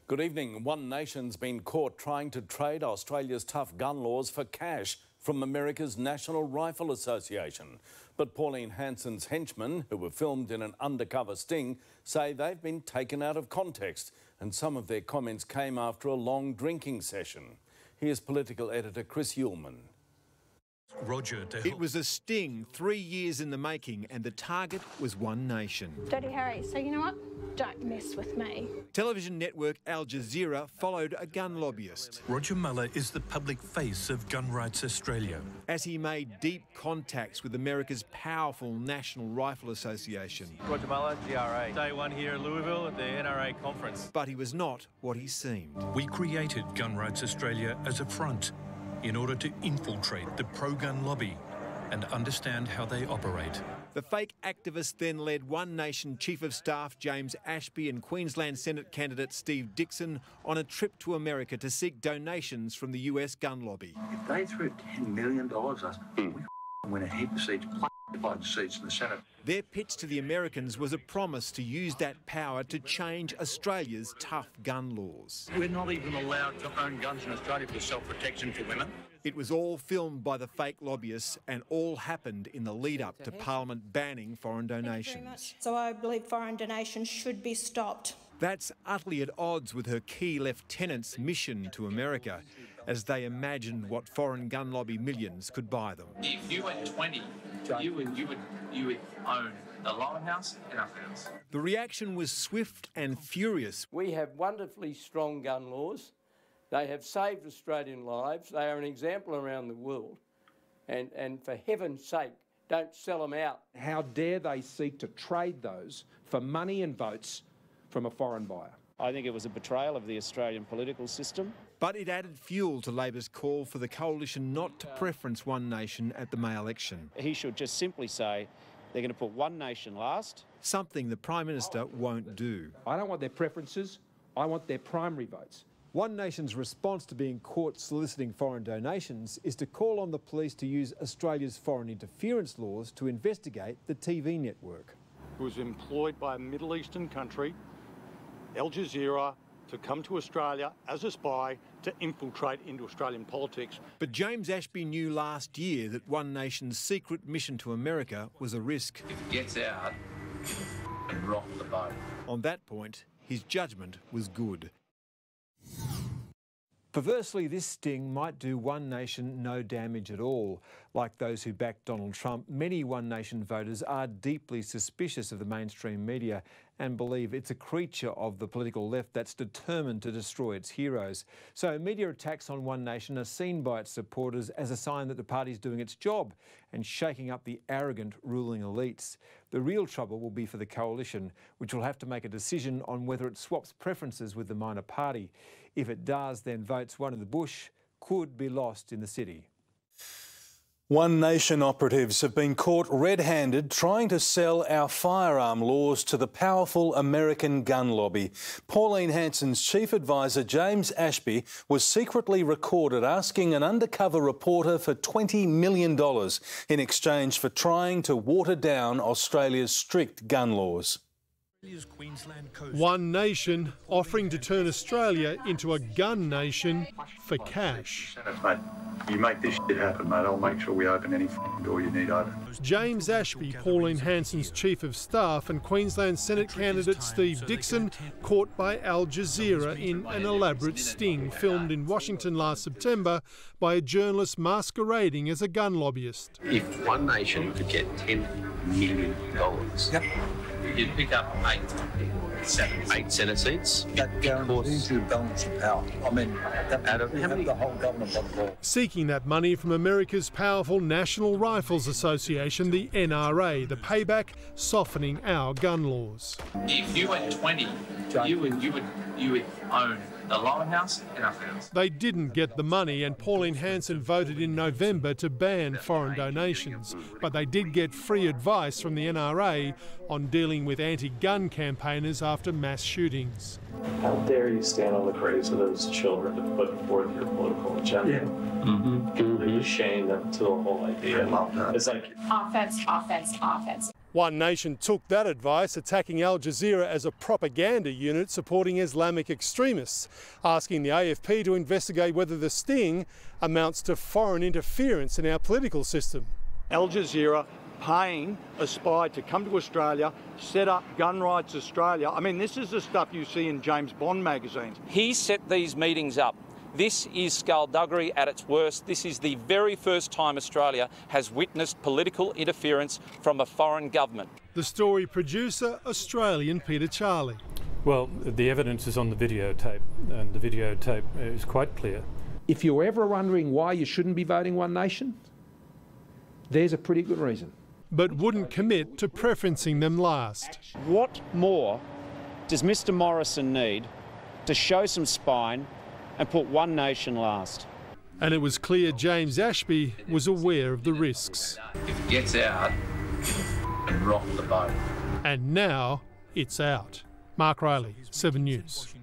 Good evening. One Nation's been caught trying to trade Australia's tough gun laws for cash from America's National Rifle Association. But Pauline Hanson's henchmen, who were filmed in an undercover sting, say they've been taken out of context, and some of their comments came after a long drinking session. Here's political editor Chris Uhlmann. It was a sting 3 years in the making, and the target was One Nation. Dirty Harry, so you know what? Don't mess with me. Television network AlJazeera followed a gun lobbyist. Roger Muller is the public face of Gun Rights Australia. As he made deep contacts with America's powerful National Rifle Association. Roger Muller, GRA. Day one here in Louisville at the NRA conference. But he was not what he seemed. We created Gun Rights Australia as a front in order to infiltrate the pro-gun lobby and understand how they operate. The fake activist then led One Nation Chief of Staff James Ashby and Queensland Senate candidate Steve Dixon on a trip to America to seek donations from the US gun lobby. If they threw $10 million at us, we win a heap of seats, a bunch of seats in the Senate. Their pitch to the Americans was a promise to use that power to change Australia's tough gun laws. We're not even allowed to own guns in Australia for self-protection for women. It was all filmed by the fake lobbyists, and all happened in the lead-up to Parliament banning foreign donations. So I believe foreign donations should be stopped. That's utterly at odds with her key lieutenant's mission to America, as they imagined what foreign gun lobby millions could buy them. If you went 20, you would own the lower house and upper house. The reaction was swift and furious. We have wonderfully strong gun laws. They have saved Australian lives. They are an example around the world. And for heaven's sake, don't sell them out. How dare they seek to trade those for money and votes from a foreign buyer? I think it was a betrayal of the Australian political system. But it added fuel to Labor's call for the coalition not to preference One Nation at the May election. He should just simply say they're going to put One Nation last. Something the Prime Minister won't do. I don't want their preferences, I want their primary votes. One Nation's response to being caught soliciting foreign donations is to call on the police to use Australia's foreign interference laws to investigate the TV network. Who was employed by a Middle Eastern country, AlJazeera, to come to Australia as a spy to infiltrate into Australian politics. But James Ashby knew last year that One Nation's secret mission to America was a risk. If it gets out, and rock the boat. On that point, his judgment was good. Perversely, this sting might do One Nation no damage at all. Like those who backed Donald Trump, many One Nation voters are deeply suspicious of the mainstream media and believe it's a creature of the political left that's determined to destroy its heroes. So media attacks on One Nation are seen by its supporters as a sign that the party's doing its job and shaking up the arrogant ruling elites. The real trouble will be for the coalition, which will have to make a decision on whether it swaps preferences with the minor party. If it does, then votes won in the bush could be lost in the city. One Nation operatives have been caught red-handed trying to sell our firearm laws to the powerful American gun lobby. Pauline Hanson's chief advisor, James Ashby, was secretly recorded asking an undercover reporter for $20 million in exchange for trying to water down Australia's strict gun laws. One Nation offering to turn Australia into a gun nation for cash. Mate, you make this shit happen, mate. I'll make sure we open any door you need open. James Ashby, Pauline Hanson's Chief of Staff, and Queensland Senate candidate Steve Dixon caught by AlJazeera in an elaborate sting filmed in Washington last September by a journalist masquerading as a gun lobbyist. If One Nation could get $10 million, you'd pick up eight Senate seats. That guarantees you balance of power. I mean, that we have the whole government on board. Seeking that money from America's powerful National Rifles Association, the NRA, the payback softening our gun laws. If you went 20, you would own the lower house and upper house. They didn't get the money, and Pauline Hanson voted in November to ban foreign donations. But they did get free advice from the NRA on dealing with anti-gun campaigners after mass shootings. How dare you stand on the graves of those children to put forth your political agenda? Yeah. You shame them to the whole idea. It's like offense, offense, offense. One Nation took that advice, attacking AlJazeera as a propaganda unit supporting Islamic extremists, asking the AFP to investigate whether the sting amounts to foreign interference in our political system. AlJazeera paying a spy to come to Australia, set up Gun Rights Australia. I mean, this is the stuff you see in James Bond magazines. He set these meetings up. This is skullduggery at its worst. This is the very first time Australia has witnessed political interference from a foreign government. The story producer, Australian Peter Charlie. Well, the evidence is on the videotape, and the videotape is quite clear. If you're ever wondering why you shouldn't be voting One Nation, there's a pretty good reason. But wouldn't commit to preferencing them last. What more does Mr Morrison need to show some spine and put One Nation last? And it was clear James Ashby was aware of the risks. If it gets out, and rock the boat. And now it's out. Mark Riley, 7 News.